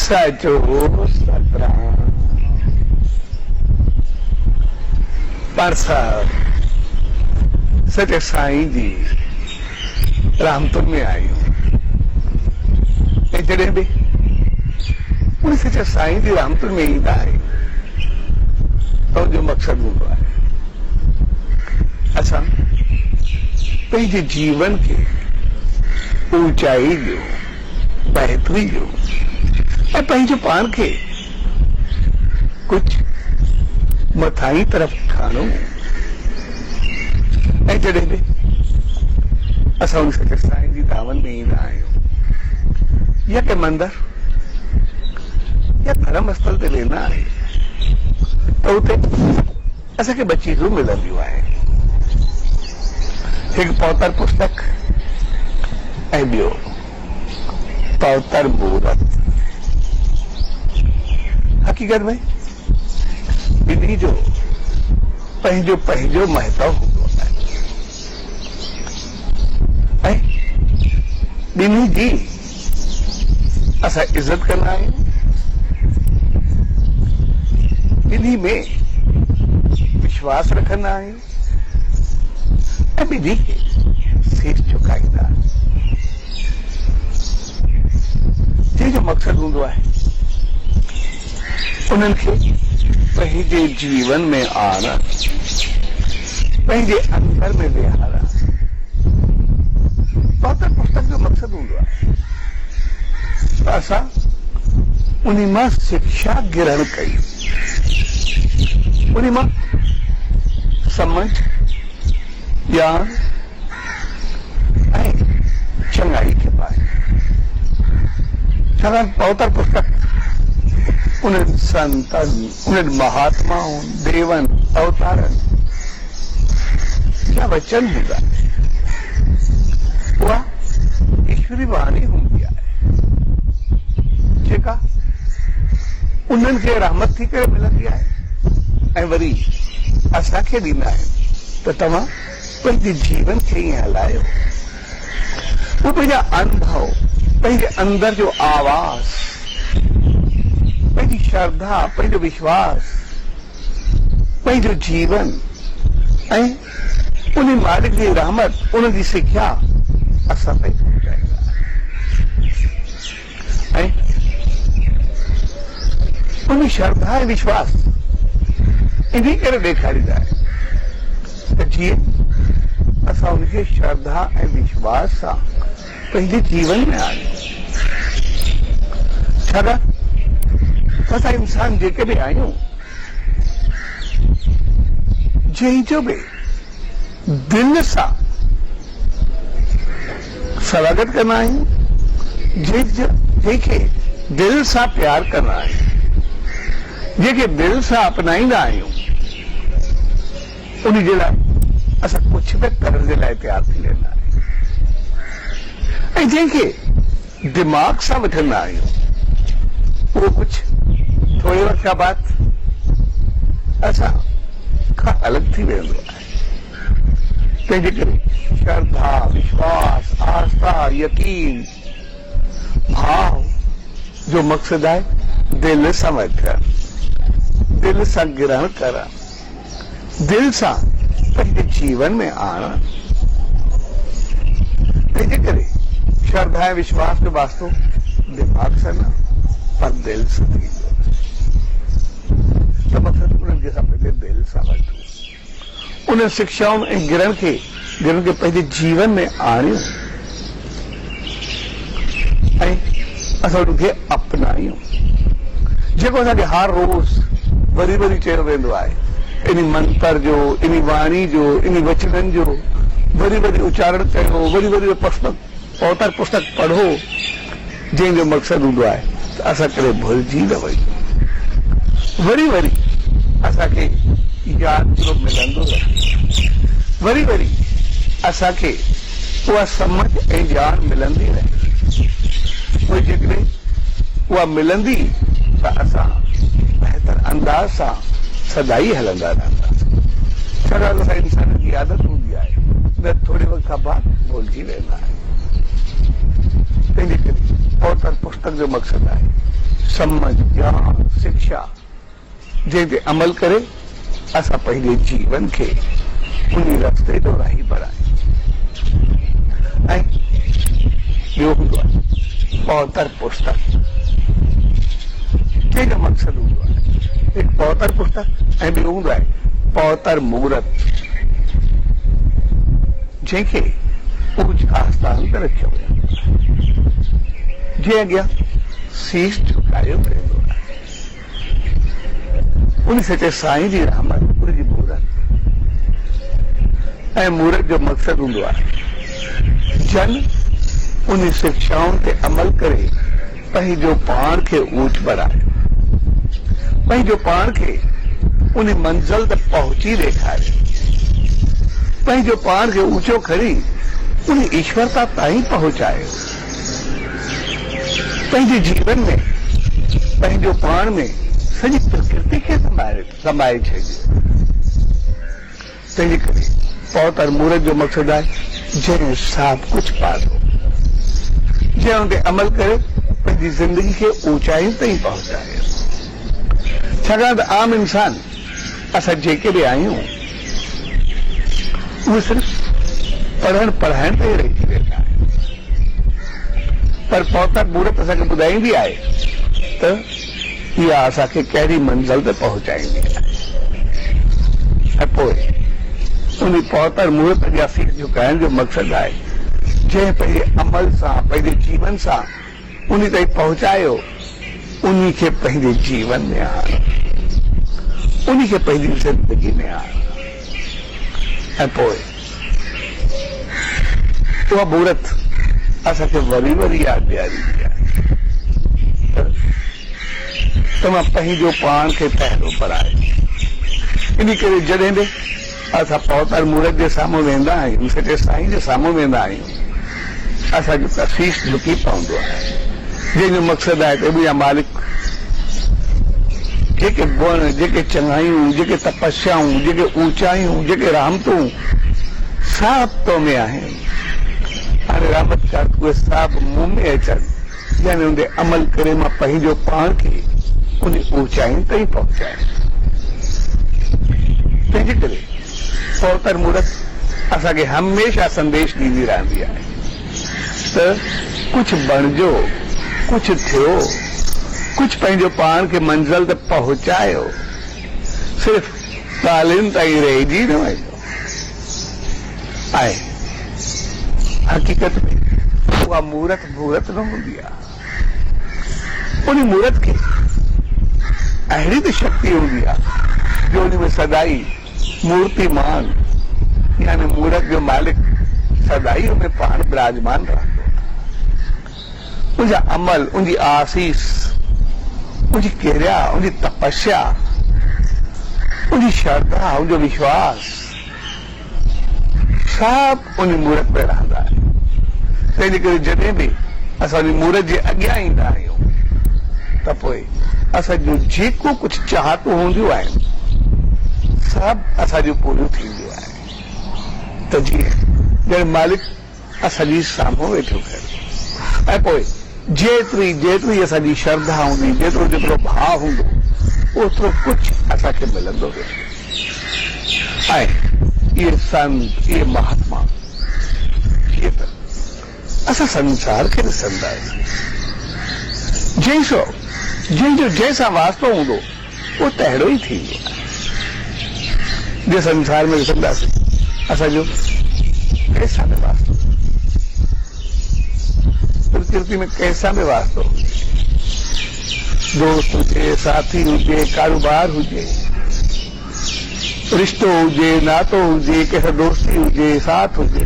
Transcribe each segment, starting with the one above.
सचो सतराम। पर साहब सच साईं जी रामपुर में आई हूं जड़े भी उन सच साईं जी रामपुर में ईंदा है तो जो मकसद हूंदो आहे असां पंहिंजे जीवन के ऊंचाई जो बेहतरी जो ऐं पंहिंजे पान के कुछ मथाई तरफ ठाणो ऐं जॾहिं बि असां उन सच साईं जी दामन में ईंदा आहियूं या के मंदिर या धर्म स्थल ते वेंदा आहियूं त उते असांखे ॿ चीजूं मिलंदियूं आहिनि, हिकु पौतर पुस्तक ऐं ॿियो पौतर मूरत। हकीकत में ॿिन्ही जो पंहिंजो पंहिंजो महत्व हूंदो आहे ऐं ॿिन्ही जी असां इज़त कंदा आहियूं, ॿिन्ही में विश्वास रखंदा आहियूं ऐं ॿिन्ही खे शीश झुकाईंदा आहियूं। जंहिंजो मक़सद हूंदो आहे उन्हनि खे पंहिंजे जीवन में आणणु, पंहिंजे अंदर में विहारणु। पौतर पुस्तक जो मक़सद हूंदो आहे त असां उन मां शिक्षा ग्रहण कयूं, उन मां समझ ज्ञान ऐं चङाई खे पायूं। छाकाणि पौतर पुस्तक उन्हनि संतनि, उन्हनि महात्माउनि, देवनि, अवतारनि जा वचन हूंदा आहिनि। उहा ईश्वरी वाणी हूंदी आहे जेका उन्हनि खे रहमत थी करे मिलंदी आहे ऐं वरी असांखे ॾींदा आहिनि त तव्हां पंहिंजे जीवन खे ईअं हलायो। उहे पंहिंजा अनुभव, पंहिंजे अंदर जो आवाज़, पंहिंजी श्रद्धा, पंहिंजो विश्वास, पंहिंजो जीवन ऐं उन मालिक जी रहमत, उन जी सिख्या असां ताईं पहुचाईंदा ऐं उन श्रद्धा ऐं विश्वास इन करे ॾेखारींदा आहिनि त जीअं असां उनखे श्रद्धा ऐं विश्वास सां पंहिंजे जीवन में आणियूं। छाकाणि असां इंसान जेके बि आहियूं जंहिंजो बि दिल सां स्वागत कंदा आहियूं, जंहिंखे दिल सां प्यार कंदा आहियूं, जंहिंखे दिल सां अपनाईंदा आहियूं, उन जे लाइ असां कुझु बि करण जे लाइ तयार थी वेंदा आहियूं ऐं जंहिंखे दिमाग़ सां वठंदा आहियूं उहो कुझु थोरे वक़्त खां बाद असां खां अलॻि थी वेंदो आहे। तंहिंजे करे श्रद्धा, विश्वास, आस्था, यकीन, भाव जो मक़सद आहे दिल सां वठणु, दिल सां ग्रहण करणु, दिल सां पंहिंजे जीवन में आणणु। तंहिंजे करे श्रद्धा ऐं विश्वास जो वास्तो दिमाग़ सां न पर दिल सां थींदो त मक़सद उन्हनि खे असां पंहिंजे दिल सां वठूं, उन शिक्षाउनि ऐं गिरनि खे पंहिंजे जीवन में आणियूं ऐं असां उनखे अपनायूं। जेको असांखे हर रोज़ वरी वरी चयो वेंदो आहे इन मंत्र जो, इन वाणी जो, इन वचननि जो वरी वरी उच्चारण कयो, वरी वरी पौतर पुस्तक पढ़ो, जंहिंजो मक़सद हूंदो आहे त असां कॾहिं भुलिजी न वञूं। वरी वरी असांखे यादि जो मिलंदो रहे, वरी वरी असांखे उहा समझ ऐं ॼाण मिलंदी रहे। पोइ जेकॾहिं उहा मिलंदी त असां बहितर अंदाज़ सां सदाई हलंदा रहंदासीं। छाकाणि असां इंसान जी आदत हूंदी आहे न थोरे वक़्त खां बाद भुलिजी वेंदा आहियूं। तंहिंजे करे पौतर पुस्तक जो मक़सद आहे समझ ज्ञान शिक्षा जंहिं ते अमल करे असां पंहिंजे जीवन खे उन रस्ते जो राही पर आहियूं। ऐं ॿियो हूंदो आहे पौतर पुस्तक, जंहिंजो मक़सदु हूंदो आहे हिकु पौतर पुस्तक ऐं ॿियो हूंदो आहे पौतर मुहूर्त, जंहिंखे ऊच आस्थान ते रखियो वियो जे अॻियां शीश झुकायो वेंदो आहे। उन सचे साईं जी रहमत, उनजी मुहूर्त ऐं मुहूर्त जो मक़सदु हूंदो आहे जन उन शिक्षाउनि ते अमल करे पंहिंजो पाण खे ऊच बढ़ाए, पंहिंजो पाण खे उन मंज़िल ते पहुची ॾेखारे, पंहिंजो पाण खे ऊचो खणी उन ईश्वरता ताईं पहुचाए, पंहिंजे जीवन में पंहिंजो पाण में सॼी प्रकृति खे समाए छॾे। तंहिंजे करे पौतर मुहूर्त जो मक़सदु आहे जंहिं सभु कुझु पालो, जंहिं उन ते अमल करे पंहिंजी ज़िंदगी खे ऊचाई ताईं पहुचाए। छाकाणि त आम इंसान असां जेके बि आहियूं उहे सिर्फ़ु पढ़ण पढ़ाइण ते रहिजी वेठा आहियूं, पर पौतर मुहूर्त असांखे ॿुधाईंदी आहे त इहा असांखे कहिड़ी मंज़िल ते पहुचाईंदी आहे। ऐं पोइ उन पौतर मुहूर्त जा शीश झुकाइण जो मक़सदु आहे जंहिं पंहिंजे अमल सां पंहिंजे जीवन सां उन ताईं पहुचायो, उन खे पंहिंजे जीवन में आणो, उन खे पंहिंजी ज़िंदगी में आणो। ऐं पोइ उहा मुहूर्त असांखे वरी वरी यादि ॾियारींदी आहे तव्हां पंहिंजो पाण खे पहिरियों पढ़ाए। इन करे जॾहिं बि असां पौतर मुहूर्त जे साम्हूं वेंदा आहियूं, सचे साईं जे साम्हूं वेंदा आहियूं, असांजो तफ़सीस झुकी पवंदो आहे, जंहिंजो मक़सदु आहे त मुंहिंजा मालिक जेके गुण, जेके चङायूं, जेके तपस्याऊं, जेके ऊचायूं, जेके रहमतूं सभु तो में आहिनि, हाणे रहमत कर उहे सभु मूं में अचनि, यानी उन ते अमल करे मां पंहिंजो पाण खे उन ऊचाइनि ताईं पहुचाए। तंहिंजे करे पौतर मुहूर्त असांखे हमेशह संदेश ॾींदी रहंदी आहे त कुझु बणिजो, कुझु थियो, कुझु पंहिंजो पाण खे मंज़िल ते पहुचायो, सिर्फ़ु ॻाल्हियुनि ताईं रहिजी न वञो। ऐं हक़ीक़त में उहा मुहूर्त न हूंदी आहे, उन मुहूर्त खे अहिड़ी त शक्ति हूंदी आहे जो उन में सदाई मूर्तिमान यानी मुहूर्त जो मालिक सदाई उन में पाण विराजमान रहंदो आहे। उनजा अमल, उनजी आसीस, उनजी किरिया, उनजी तपस्या, उनजी श्रद्धा, उनजो विश्वास सभु उन मुहूर्त में रहंदा आहिनि। तंहिंजे करे जॾहिं बि असां उन मुहूर्त जे अॻियां ईंदा आहियूं त पोइ असांजो जेको कुझु चाहतूं हूंदियूं आहिनि सभु असांजूं पूरियूं थींदियूं आहिनि। त जीअं ॼण मालिक असांजी साम्हूं वेठो करे, ऐं पोइ जेतिरी असांजी श्रद्धा हूंदी, जेतिरो भाव हूंदो, ओतिरो कुझु असांखे मिलंदो वेंदो। ऐं इहे संत, इहे महात्मा, इहे त असां संसार खे ॾिसंदासीं, जंहिंजो जंहिंसां वास्तो हूंदो उहो तहिड़ो ई थींदो आहे। जे संसार में ॾिसंदासीं असांजो कंहिंसां बि वास्तो, प्रकृति में कंहिंसां बि वास्तो, दोस्त हुजे, साथी हुजे, कारोबार हुजे, रिश्तो हुजे, नातो हुजे, कंहिंसां दोस्ती हुजे, साथ हुजे,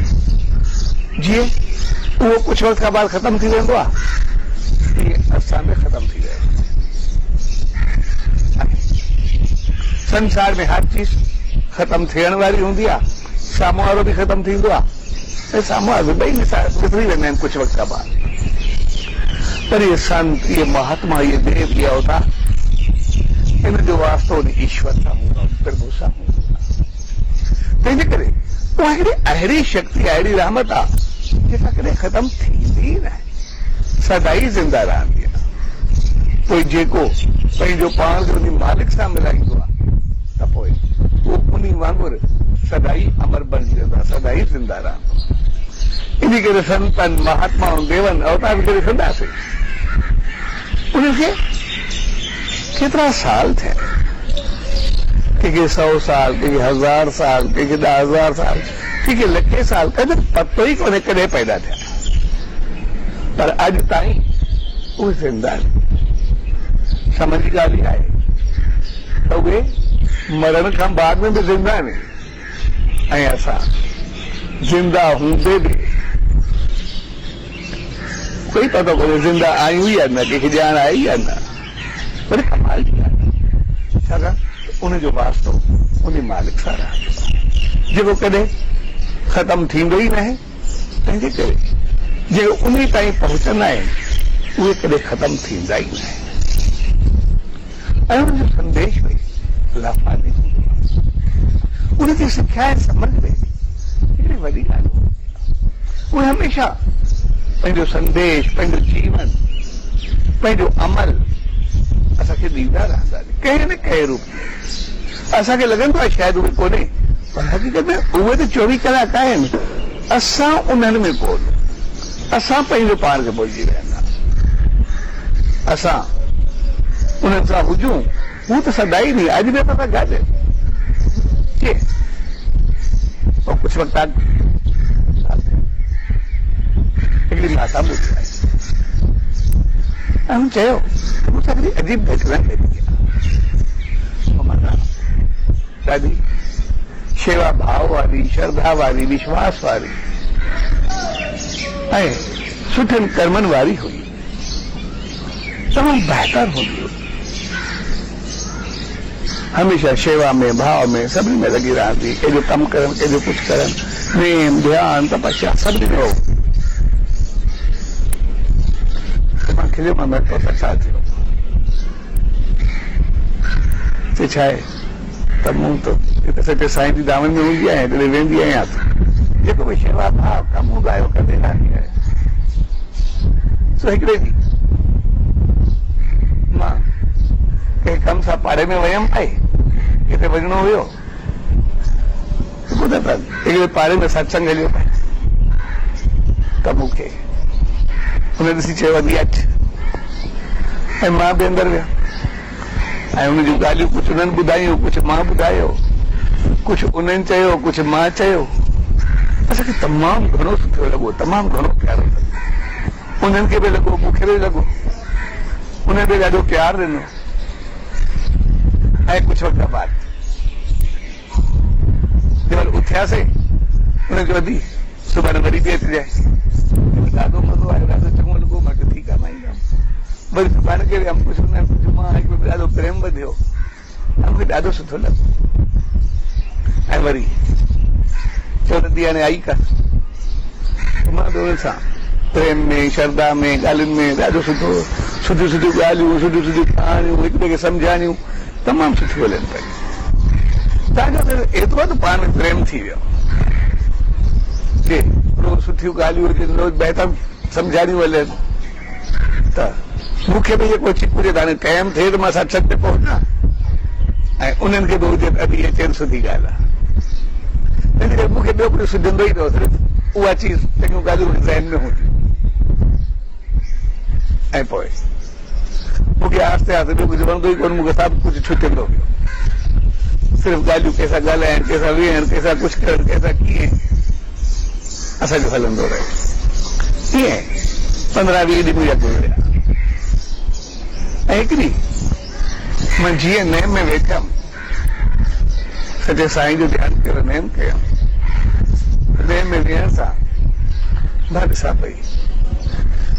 जीअं उहो कुझु वक़्त खां बाद ख़तम थी वेंदो आहे, तीअं असां बि ख़तम थी वेंदो। संसार में हर चीज ख़तम थियण वारी हूंदी आहे, साम्हूं वारो बि ख़तम थींदो आहे, ऐं साम्हूं वारो ॿई गुज़री वेंदा आहिनि कुझु वक़्त खां बाद। पर इहे संत, इहे महात्मा, इहे देव, इहे अवतार, इन जो वास्तो उन ईश्वर सां हूंदो आहे, प्रभु सां हूंदो आहे। तंहिंजे करे उहा अहिड़ी शक्ति, अहिड़ी रहमत आहे जेका कॾहिं ख़तम थींदी न आहे, सदाई ज़िंदा रहंदी आहे। पोइ जेको पंहिंजो पाण खे उन मालिक सां मिलाईंदो आहे त पोइ उहो उन वांगुरु सदाई अमर बणिजी वेंदो आहे, सदाई ज़िंदा रहंदो। इन करे संतनि महात्माउनि देवनि अवतार करे कंदासीं। उनखे केतिरा साल थिया, कंहिंखे 100 साल, कंहिंखे 1000 साल, कंहिंखे 10,000 साल, कंहिंखे लखे साल, कॾहिं पतो ई कोन्हे कॾहिं पैदा थिया, पर अॼु ताईं उहे ज़िंदा आहिनि। समझ जी ॻाल्हि इहा आहे त उहे मरण खां बाद में बि ज़िंदा आहिनि ऐं असां ज़िंदा हूंदे बि कोई पतो कोन्हे ज़िंदा आहियूं या न, कंहिंखे ॼाण आहे या न। पर कमाल जी ॻाल्हि आहे, छाकाणि उनजो वास्तो उन मालिक सां रहंदो आहे जेको कॾहिं ख़तमु थींदो ई न आहे। तंहिंजे करे जेको उन ताईं पहुचंदा आहिनि उहे कॾहिं ख़तमु थींदा ई न आहिनि ऐं उनजो संदेश बि लाफानी हूंदो आहे। उनजी सिख्या ऐं समझ में हिकिड़ी वॾी ॻाल्हि हूंदी। उहे हमेशह पंहिंजो संदेश, पंहिंजो जीवन, पंहिंजो अमल असांखे ॾींदा रहंदा आहिनि कंहिं न कंहिं रूप में। असांखे लॻंदो आहे शायदि उहे कोन्हे, पर हक़ीक़त में उहे त 24 कलाक आहिनि। असां उन्हनि में कोन, असां पंहिंजो पाण खे भुलिजी रहंदा। असां उन्हनि सां हुजूं, हू त सदाई नहीं, अॼु बि असां सां गॾु और कुछ वक्त हिकिड़ी माता ॿुधी आहे ऐं हुन चयो मूंसां हिकिड़ी अजीब घटना घटी आहे। ॾाढी शेवा भाव वारी, श्रद्धा वारी, विश्वास वारी ऐं सुठनि कर्मनि वारी हुई, तमामु बहितर हूंदी हुई। हमेशा शेवा में, भाव में, सभिनी में लगी रहंदी, कंहिंजो कमु करनि, कंहिंजो कुझु करनि, प्रेम, ध्यान, तपस्या सभिनी में हो। मां खिलियो, मां वेठो त छा थियो? चए छा आहे त मूं त सचे साईं जी दामन में हूंदी आहियां, तॾहिं वेंदी आहियां त जेको बि शेवा भाव कमु हूंदो आहे उहो कंदे रहंदी आहे। सो हिकिड़े ॾींहुं मां कंहिं कम सां पाड़े में वयमि भाई, किथे वञिणो हुयो, ॿुध त हिकिड़े पाड़े में सत्संग हलियो पए त मूंखे हुन ॾिसी चयो अॻी अच, ऐं मां बि अंदरि विया ऐं हुन जूं ॻाल्हियूं कुझु उन्हनि ॿुधायूं, कुझु मां ॿुधायो, कुझु उन्हनि चयो, कुझु मां चयो। असांखे तमामु घणो सुठो लॻो, तमामु घणो प्यारो लॻो। उन्हनि खे बि लॻो, मूंखे बि लॻो, उन्हनि बि ॾाढो प्यारु ॾिनो। ऐं कुझु वक़्त बाद जंहिंमहिल उथियासीं उन्हनि चयो अदी सुभाणे वरी बि अचिजांइ। ॾाढो मज़ो आयो, ॾाढो चङो लॻो। मां चयो ठीकु आहे, मां ईंदुमि। वरी सुभाणे के वियमि, कुझु उन्हनि, कुझु मां, हिकु ॾाढो प्रेम वधियो ऐं मूंखे ॾाढो सुठो लॻो। ऐं वरी चयो दीदी हाणे आई कर, मां बि उन्हनि सां प्रेम में, श्रद्धा में, ॻाल्हियुनि में ॾाढो सुठो, सुठियूं सुठियूं ॻाल्हियूं, सुठियूं सुठियूं कहाणियूं, हिक ॿिए खे सम्झाइणियूं तमामु सुठियूं हलनि पयूं। तव्हांजो एतिरो त पाण में प्रेम थी वियो जे रोज़ सुठियूं ॻाल्हियूं हुजनि, रोज़ बहितर सम्झाइणियूं हलनि, त मूंखे बि जेको अची पुॼे त हाणे टाइम थिए त मां सत्संग ते पहुचां ऐं उन्हनि खे बि हुजे त अभी अचनि, सुठी ॻाल्हि आहे। तंहिंजे करे मूंखे ॿियो कुझु सुझंदो ई न हो, सिर्फ़ु उहा चीज़ चङियूं ॻाल्हियूं ज़हन में हूंदियूं। ऐं पोइ मूंखे आहिस्ते आहिस्ते ॿियो कुझु वणंदो ई कोन, मूंखे सभु कुझु छुटंदो वियो। सिर्फ़ु ॻाल्हियूं कंहिंसां ॻाल्हाइनि, कंहिंसां वेहनि, कंहिंसां कुझु करणु, कंहिंसां कीअं असांजो हलंदो रहे। ईअं 15-20 ॾींहं मुंहिंजा गुज़रिया ऐं हिकिड़ी मां जीअं नेम में वेठमि, सचे साईं जो ध्यानु कयो, नेम कयमि। नेम में वेहण सां मां ॾिसां पई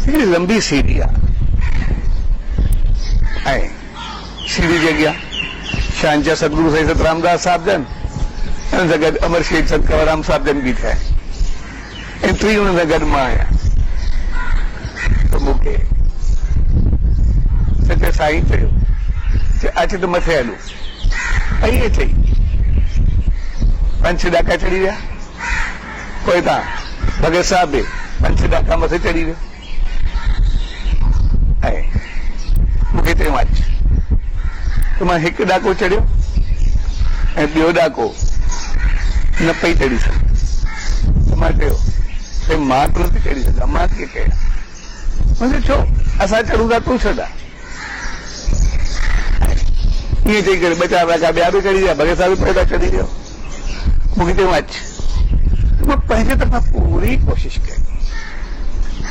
हिकिड़ी लंबी सीढ़ी आहे ऐं सीढ़ी जे अॻियां शांचा सतगुरु साईं सतरामदास साहिब जन, हुननि सां गॾु अमर शेख संत कंवरराम साहिब जन बीठा आहिनि ऐं टी हुननि सां गॾु मां आहियां। त मूंखे सचे साईं चयो अच त मथे हलूं, ऐं ईअं चई 5-6 ॾाका चढ़ी विया। पोइ तव्हां भगत साहिब बि 5-6 ॾाका मथे चढ़ी वियो ऐं मूंखे चयूं अच त मां हिकु ॾाको चढ़ियो ऐं ॿियो ॾाको न पई चढ़ी सघे त मां चयो भई मां त नथी चढ़ी सघां, मां कीअं कयां? मुंहिंजो छो असां चढ़ूं था तूं छॾा। ईअं चई करे ॿ चारि ॾाका ॿिया बि चढ़ी विया, भॻे सां बि पैदा चढ़ी वियो। मूंखे चयूं अच। मां पंहिंजे तरफ़ां पूरी कोशिशि कई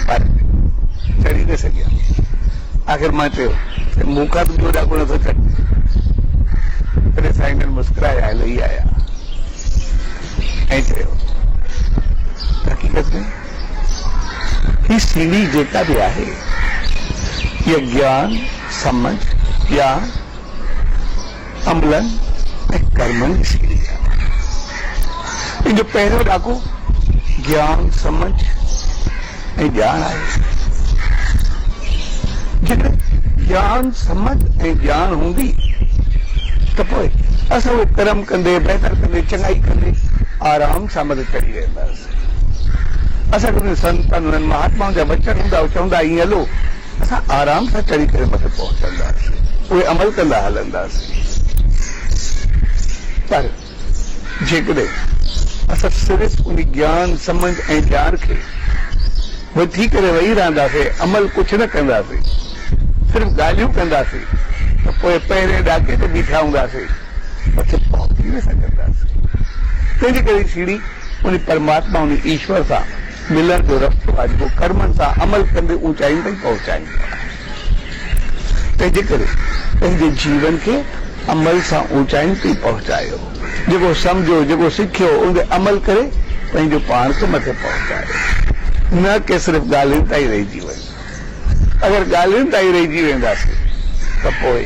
पर चढ़ी न सघिया। आख़िर मां चयो मूंखां त ॿियो ॾाको नथो चढ़े। तॾहिं साईं जन मुस्कुराया, लही आया ऐं चयो हक़ीक़त में ही सीढ़ी जेका बि आहे इहा ज्ञान समझ या अमलन ऐं कर्मनि जी सीढ़ी आहे। इन जो पहिरियों ॾाको ज्ञान समझ ऐं ॼाण आहे। जेकॾहिं ज्ञान समझ ऐं ॼाण हूंदी त पोइ असां उहे कर्म कंदे बहितर कंदे चङाई कंदे आराम सां मथे चढ़ी वेंदासीं। असांखे संतनि महात्माउनि जा वचन हूंदा चवंदा ईअं हलो, असां आराम सां चढ़ी करे मथे पहुचंदासीं, उहे अमल कंदा हलंदासीं। पर जेकॾहिं असां सिर्फ़ु उन ज्ञान समझ ऐं ॼाण खे वठी करे वेही रहंदासीं, अमल कुझु न कंदासीं, सिर्फ़ु ॻाल्हियूं कंदासीं त पोइ पहिरें ॾाके ते बीठा हूंदासीं, मथे पहुची न सघंदासीं। तंहिंजे करे सीढ़ी उन परमात्मा उन ईश्वर सां मिलण जो रस्तो आहे जेको कर्मनि सां अमल कंदे ऊचाइनि ताईं पहुचाईंदो आहे। तंहिंजे करे पंहिंजे जीवन खे अमल सां ऊचाइनि ताईं पहुचायो। जेको सम्झो, जेको सिखियो उन ते अमल करे पंहिंजो पाण खे मथे पहुचायो, न कि सिर्फ़ु ॻाल्हियुनि ताईं रहिजी वञे। अगरि ॻाल्हियुनि ताईं रहिजी वेंदासीं त पोइ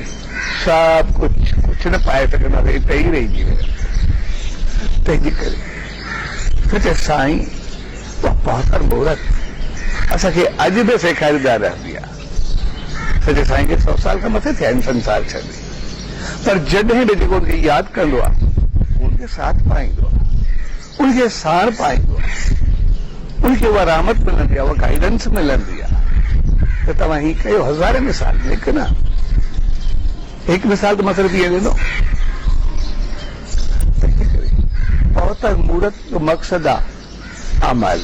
सभु कुझु न पाए सघंदासीं, हिते ई रहिजी वेंदासीं। तंहिंजे करे सचे साईं पहुतर मुहूर्त असांखे अॼु बि सेखारींदा रहंदी आहे। सचे साईं खे 100 साल खां मथे थिया आहिनि संसार छॾे, पर जॾहिं बि जेको उनखे यादि कंदो आहे उनखे साथ पाईंदो आहे, उनखे साण पाईंदो आहे, उनखे उहा रहमत मिलंदी आहे, उहा गाइडेंस मिलंदी आहे। त तव्हां हीअ कयो, हज़ारे मिसाल, हिकु न हिकु मिसाल त मां सिर्फ़ु इहो ॾिनो। पहुतर मुहूर्त जो मक़सदु आहे अमल,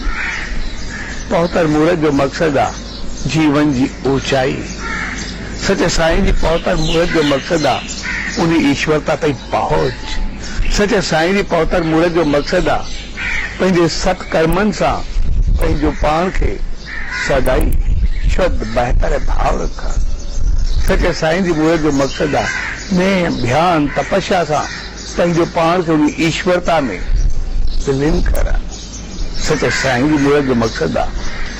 पहुतर मुहूर्त जो मक़सदु आहे जीवन जी ऊचाई। सचे साईं जी पहुतर मुहूर्त जो मक़सदु आहे उन ईश्वरता ताईं पहुच। सचे साईं जी पहुतर मुहूर्त जो मक़सदु आहे पंहिंजे सत्कर्मनि सां पंहिंजो पाण खे सदाई शुद्ध बहितर भाव रखणु। सचे साईं जी मुहूर्त जो मक़सदु आहे नेम ध्यान तपस्या सां पंहिंजो पाण खे उन ईश्वरता में विलीन करणु। सचे साईं जी मुहूर्त जो मक़सदु आहे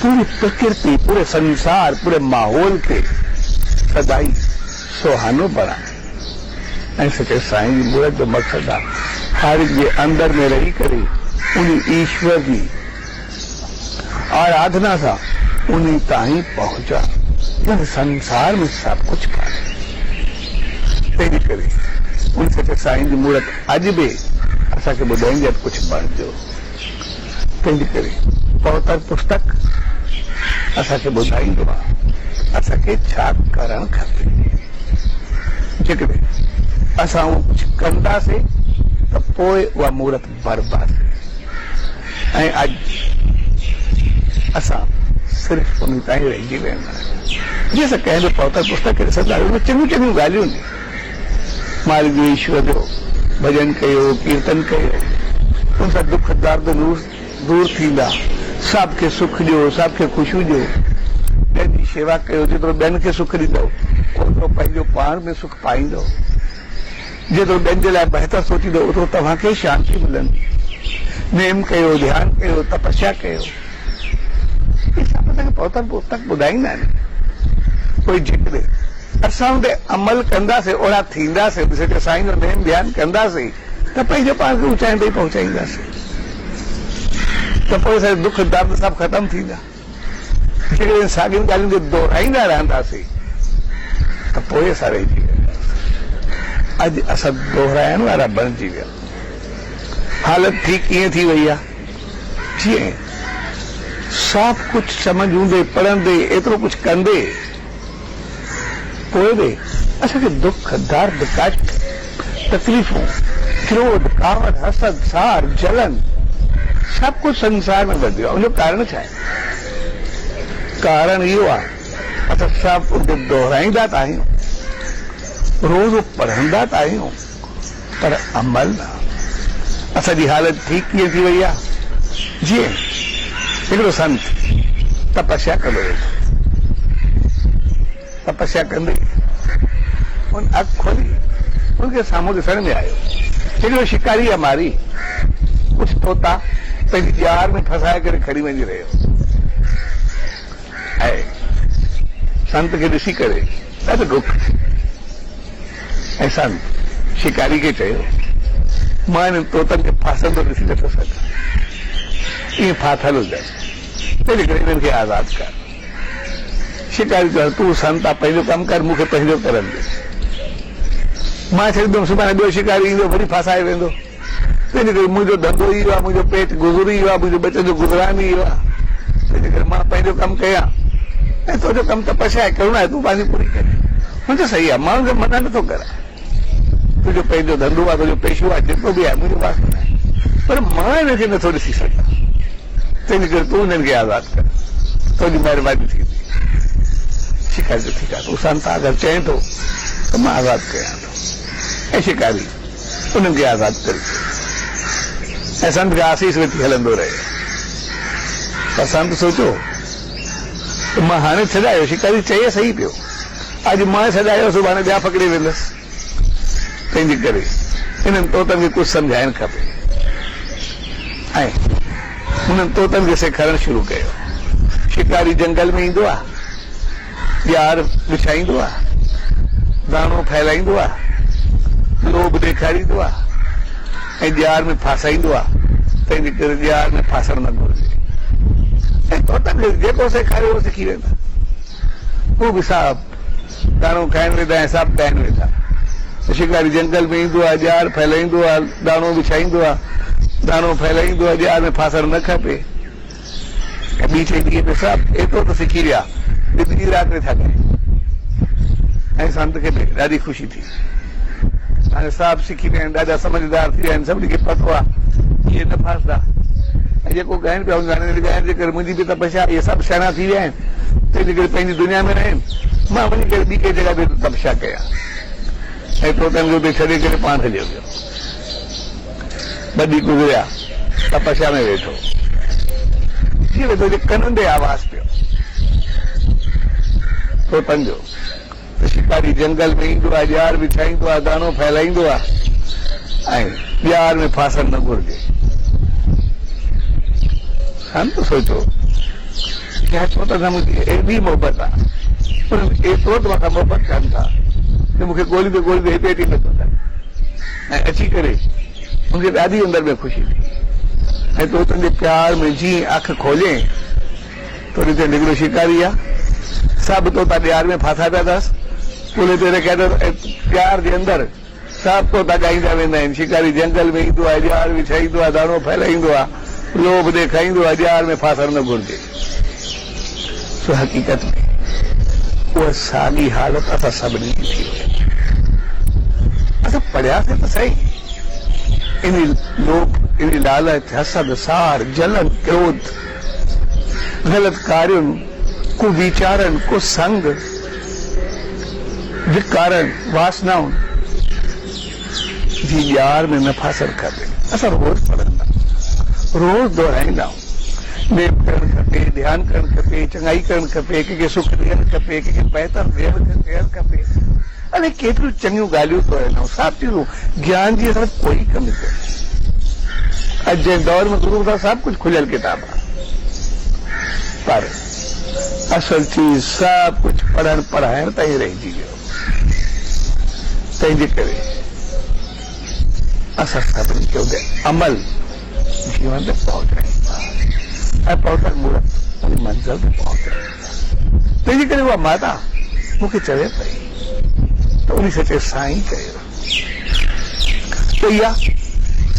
पूरी प्रकृति, पूरे संसार, पूरे माहौल खे सदाई सुहानो बणाइणु। ऐं सचे साईं जी मुहूर्त जो मक़सदु आहे हर एक जे अंदर में रही करे उन ईश्वर जी आराधना सां उन ताईं पहुचा, संसार में सभु कुझु कान्हे। तंहिंजे करे उन सचे साईं जी मुहूर्त अॼु बि असांखे ॿुधाईंदी आहे कुझु बणिजो। तंहिंजे करे पहुतर पुस्तक असांखे ॿुधाईंदो आहे असांखे छा करणु खपे। जेकॾहिं असां कुझु कंदासीं त पोइ उहा मुहूर्त बर्बाद। ऐं अॼु असां सिर्फ़ु उन ताईं रहिजी वेंदा आहियूं। जीअं असां कंहिं बि पहुतर पुस्तक खे ॾिसंदा आहियूं उन में चङियूं चङियूं ॻाल्हियूं आहिनि। मालिक जो ईश्वर जो भॼन कयो, कीर्तन कयो, उन सां दुख दर्द दूर थींदा, सभ खे सुख ॾियो, सभ खे ख़ुशियूं ॾियो, ॿियनि जी शेवा कयो, जेतिरो ॿियनि खे सुख ॾींदव ओतिरो पंहिंजो पाण में सुख पाईंदव। जेतिरो ॿियनि जे लाइ बहितर सोचींदव ओतिरो तव्हांखे शांती मिलंदी। नेम कयो, ध्यानु कयो, तपस्या कयो, इहे सभु असांखे पहुतर पुस्तक ॿुधाईंदा आहिनि। कोई जेकॾहिं असां उन ते अमल कंदासीं, ओड़ा थींदासीं, सचे साईं जो नेम ध्यानु कंदासीं त पंहिंजे पाण खे ऊचाइनि ताईं पहुचाईंदासीं। त पोइ असांजा दुख दर्द सभु ख़तमु थींदा। जेकॾहिं साॻियुनि ॻाल्हियुनि खे दोहराईंदा रहंदासीं त पोइ असां रहिजी वेंदासीं। अॼु असां दोहराइण वारा बणिजी विया। हालत ठीक कीअं थी वई आहे, जीअं सभु कुझु सम्झ हूंदे, पढ़ंदे, एतिरो कुझु कंदे पोइ बि असांखे दुख दर्द कष्ट तकलीफ़ूं क्रोध कावड़ हसद सार जलन सब कुछ संसार में वधियो आहे। उनजो कारण छा आहे? कारण इहो आहे असां सभु उनखे दोहराईंदा त आहियूं, रोज़ पढ़ंदा त आहियूं, पर अमल न। असांजी हालत ठीक कीअं थी वई आहे? जीअं हिकिड़ो संत तपस्या कंदो वेठो, तपस्या कंदे उन अखि खोली, उनखे साम्हूं ॾिसण में आयो हिकिड़ो शिकारी आहे मारी कुझु तोता पंहिंजी जार में फसाए करे खणी वञी रहियो। ऐं संत खे ॾिसी करे ॾाढो दुख थियो। ऐं संत शिकारी खे चयो, मां हिन तोतनि खे फासंदो ॾिसी नथो सघां, ईअं फाथल हुजनि, तंहिंजे करे हिननि खे आज़ाद कर। शिकारी चयो, तूं संत आहे, पंहिंजो कमु कर, मूंखे पंहिंजो करण दे। मां छॾींदुमि, सुभाणे ॿियो शिकारी ईंदो वरी फासाए वेंदो, तंहिंजे करे मुंहिंजो धंधो इहो आहे, मुंहिंजो पेट गुज़री वियो आहे, मुंहिंजो बचनि जो गुज़रान इहो आहे, तंहिंजे करे मां पंहिंजो कमु कयां ऐं तुंहिंजो कमु तपस्या आहे, करुणा आहे, तूं पंहिंजी पूरी करे। मुंहिंजो सही आहे, माण्हुनि खे मना नथो करां, तुंहिंजो पंहिंजो धंधो आहे, तुंहिंजो पेशो आहे, जेको बि आहे मुंहिंजो वास न आहे, पर मां हिनखे नथो ॾिसी सघां, तंहिंजे करे तूं हिननि खे आज़ाद कर, तुंहिंजी महिरबानी थींदी। शिकारी जो ठीकु आहे, तूं संत अगरि चए थो त मां आज़ाद कयां थो। ऐं शिकारी उन्हनि खे आज़ाद करे ऐं संत खे आसीस वेठी हलंदो रहियो। पर संत सोचो त मां हाणे छॾायो, शिकारी चए सही पियो, अॼु मां छॾायो, सुभाणे ॿिया पकड़े वेंदसि, तंहिंजे करे इन्हनि तोतनि खे कुझु सम्झाइणु खपे। ऐं उन्हनि तोतनि खे सेखारणु शुरू कयो। शिकारी जंगल में ईंदो आहे, ॼार विछाईंदो आहे, दाणो फैलाईंदो आहे, लोभ ॾेखारींदो आहे ऐं ॼार में फासाईंदो आहे, तंहिंजे करे ॼार में फासण न घुरिजे। ऐं तोतनि खे जेको सेखारियो उहो सिखी वेंदा, हू बि साहब दाणो खाइण वेंदा ऐं साहब ॻाइण वेंदा। शिकारी जंगल में ईंदो आहे, ॼार फैलाईंदो आहे, दाणो विछाईंदो आहे, दाणो फैलाईंदो आहे, ॼार में फासण न खपे। ऐं ॿी चई ॾींहं में सभु एतिरो त सिखी विया, ॾींहुं राति वेठा ॻाइनि। ऐं संत खे बि ॾाढी ख़ुशी थी, हाणे सभु सिखी विया आहिनि, ॾाढा समझदार थी विया आहिनि, सभिनी खे पतो आहे इहे न फासदा। ऐं जेको ॻाइनि पिया हूंदा आहिनि, ॻाइण जे करे मुंहिंजी बि तपस्या, इहे सभु शणा थी विया आहिनि, तंहिंजे करे पंहिंजी दुनिया में रहनि, मां वञी करे ॿी कंहिं जॻह ते तपस्या कयां। ऐं तोतनि खे उते छॾे करे पाण हलियो वियो। ॿ ॾींहं गुज़रिया, तपस्या में वेठो, जीअं वेठो जे कननि ते आवाज़ पियो तोतनि जो। त शिकारी जंगल में ईंदो आहे, ॼार विछाईंदो आहे, दाणो फैलाईंदो आहे ऐं ॼार में फासण न घुरिजे। संत सोचो क्या तोतनि सां मुंहिंजी एॾी मोहबत आहे, उन्हनि एतिरो त मूंखां मोहबत कनि था कि मूंखे ॻोल्हींदे ॻोल्हींदे हिते अची नथो सघे। ऐं अची करे मूंखे ॾाढी अंदर में ख़ुशी थी। ऐं तोतनि जे प्यार में जीअं अखि खोले तो ॾिठे हिकिड़ो शिकारी आहे, सभु तोता ॼार में फासा पिया अथसि, पुल ते रखिया अथसि, प्यार जे अंदरि सभु तोता ॻाईंदा वेंदा आहिनि। शिकारी जंगल में ईंदो आहे, ॼार विछाईंदो आहे, दाणो फैलाईंदो आहे, लोभ ॾेखारींदो आहे, ॼार में फासण न घुरिजे। सो हक़ीक़त में उहा साॻी हालत असां सभिनी जी थी वई। असां पढ़ियासीं त सही, इन लोभ, इन लालच, हसद, सार, जलन, क्रोध, ग़लत कार्युनि, कुविचारनि, कुसंग, विकारनि, वासनाउनि जी ॼार में न फासण खपे। असां रोज़ पढ़ंदा, रोज़ दोहराईंदा, नेम करणु खपे, ध्यानु करणु खपे, चङाई करणु खपे, कंहिंखे सुख ॾियणु खपे, कंहिंखे बहितर ॾियणु खपे। अरे केतिरियूं चङियूं ॻाल्हियूं दोहराईंदा, सभु चीज़ूं ज्ञान जी असां कोई कमी कोन्हे। अॼु जे दौर में गुरू सां सभु कुझु खुलियल किताब आहे, पर असल चीज सभु कुझु पढ़णु पढ़ाइण ताईं रहिजी वियो। तंहिंजे करे असां सभिनी खे उते अमल जीवन ते पहुचायूं ऐं पहुचण मूलक उन मंज़िल ते पहुचायूं। तंहिंजे करे उहा माता मूंखे चवे पई त उन सचे साईं चयो त इहा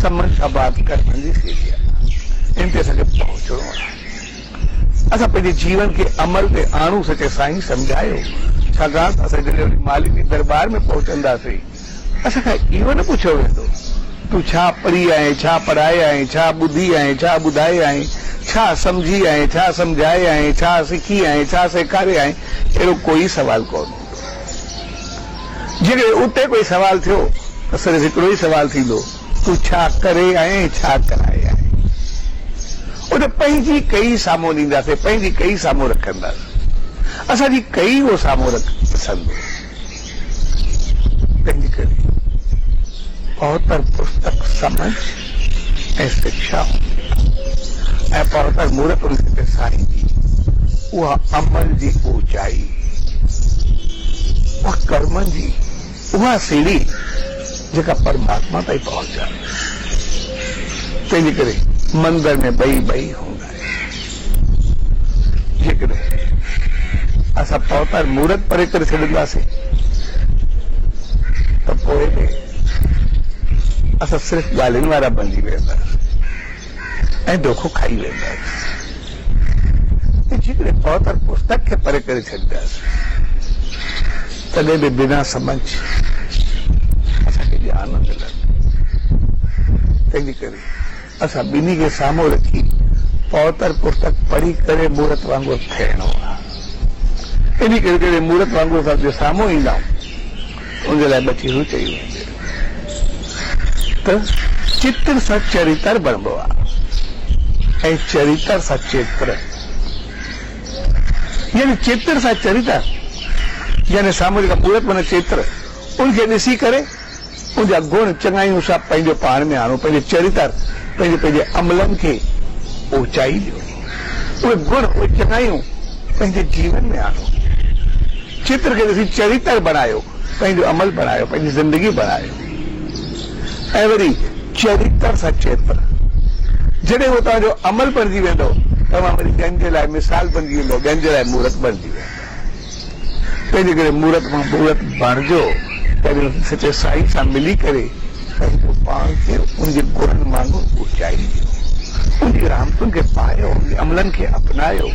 समझ सां बात करण जी सीधी आहे, इन ते असांखे पहुचणो आहे। असां पंहिंजे जीवन खे अमल ते आणू, सचे साईं सम्झायो, छाकाणि असां जॾहिं मालिक जे दरबार में पहुचंदासीं असांखां इहो न पुछियो वेंदो तूं छा पढ़ी आहीं, छा पढ़ाए आहीं, छा ॿुधी आहीं, छा ॿुधाए आहीं, छा सम्झी आहीं, छा सम्झाए आहीं, छा सिखी आहीं, छा सेखारे आहीं। अहिड़ो कोई सवाल कोन हूंदो। जेकॾहिं उते कोई सवाल थियो त सिर्फ़ु हिकिड़ो ई सवाल थींदो तूं छा करे आहीं, छा कराए आहीं। उते पंहिंजी कई साम्हूं ॾींदासीं, पंहिंजी कई साम्हूं रखंदासीं। असांजी कई उहो साम्हूं पसंदि पंहिंजी करे पौतर पुस्तक समझ ऐं शिक्षा ऐं पौतर मूर्त उनखे साईं जी उहा अमल जी ऊचाई, उहा कर्मनि जी उहा सीढ़ी जेका परमात्मा ताईं पहुचाए। तंहिंजे करे मंदर में ॿई हूंदा आहिनि। जेकॾहिं असां पौतर मूर्त परे करे छॾींदासीं त पोइ असां सिर्फ़ु ॻाल्हियुनि वारा बणिजी वेंदासीं ऐं धोखो खाई वेंदासीं। जेकॾहिं पौतर पुस्तक खे परे करे छॾींदासीं तॾहिं बि बिना समझ असांखे ॼाण न मिलंदी। तंहिंजे करे असां ॿिन्ही खे साम्हूं रखी पौतर पुस्तक पढ़ी करे मूर्त वांगुरु थियणो आहे। इन करे जॾहिं मूर्त वांगुरु असां जे साम्हूं ईंदा आहियूं उनजे लाइ ॿ चीजूं चई वेंदियूं त चित्र सां चरित्र बणिबो आहे ऐं चरित्र सां चित्र। यानी चित्र सां चरित्र यानी साम्हूं जेका मूर्त माना चित्र उनखे ॾिसी करे उनजा गुण चङायूं सां पंहिंजो पाण में आणो, पंहिंजे चरित्र पंहिंजे अमलनि खे ऊचाई ॾियो। उहे गुण उहे चङायूं पंहिंजे जीवन में आणो। चित्र खे ॾिसी चरित्र बणायो, पंहिंजो अमल बणायो, पंहिंजी ज़िंदगी बणायो। ऐं वरी चरित्र सां चित्र जॾहिं उहो तव्हांजो अमल बणिजी वेंदो तव्हां वरी ॿियनि जे लाइ मिसाल बणिजी वेंदो, ॿियनि जे लाइ मूर्त बणिजी वेंदो। तंहिंजे करे मूर्त मां मूर्त बणिजो, पंहिंजो सचे साईं सां मिली करे पंहिंजो पाण खे उनजे गुणनि वांगुरु ऊचाई ॾियो, उनजी रहमतुनि खे पायो, उनजे अमलनि खे अपनायो,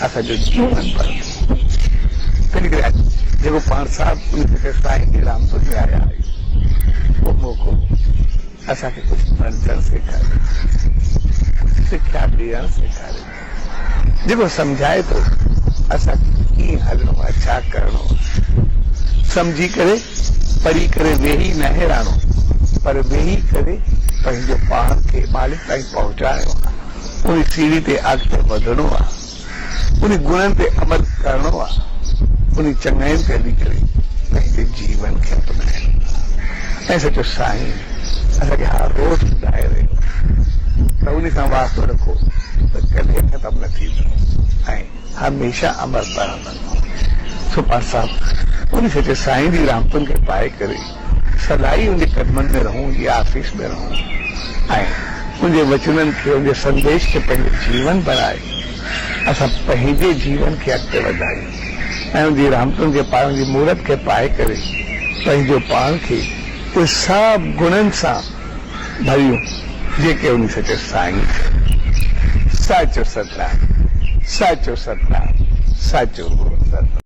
असांजो जीवन बणिजो। तंहिंजे करे जेको पाण साहिबु उन सचे साईं जी रहमतुनि में आया आहियूं उहो मौक़ो असांखे कुझु बणजणु सेखारे, कुझु सिख्या ॾियणु सेखारे, जेको सम्झाए थो असांखे कीअं हलणो आहे, छा करणो आहे। सम्झी करे पढ़ी करे वेही न हैरानो, पर वेही करे पंहिंजो पाण खे मालिक ताईं पहुचाइणो आहे। उन सीढ़ी ते अॻिते वधणो आहे, उन गुणनि ते अमल करणो आहे, उन चङाइनि ते हली करे पंहिंजे जीवन खे अपनाइणो आहे। ऐं सचो साईं असांखे हर रोज़ ॿुधाए रहियो त उन सां वास्तो रखो त कॾहिं ख़तमु न थींदो ऐं हमेशह अमल रहंदो। सो पाण साहिबु उन सचे साईं जी रहमतुनि खे पाए करे सदाई उनजे कदमनि में रहूं, जी आशीष में रहूं ऐं उनजे वचननि खे, उनजे संदेश खे पंहिंजो जीवन बणाए असां पंहिंजे जीवन खे अॻिते वधायूं ऐं उनजी रहमतुनि खे पाए, उनजी मूर्त खे पाए करे पंहिंजो पाण खे उहे सभु गुणनि सां भरियूं जेके उन सचे साईं साचो सतनाम, साचो सतनाम, साचो सतनाम।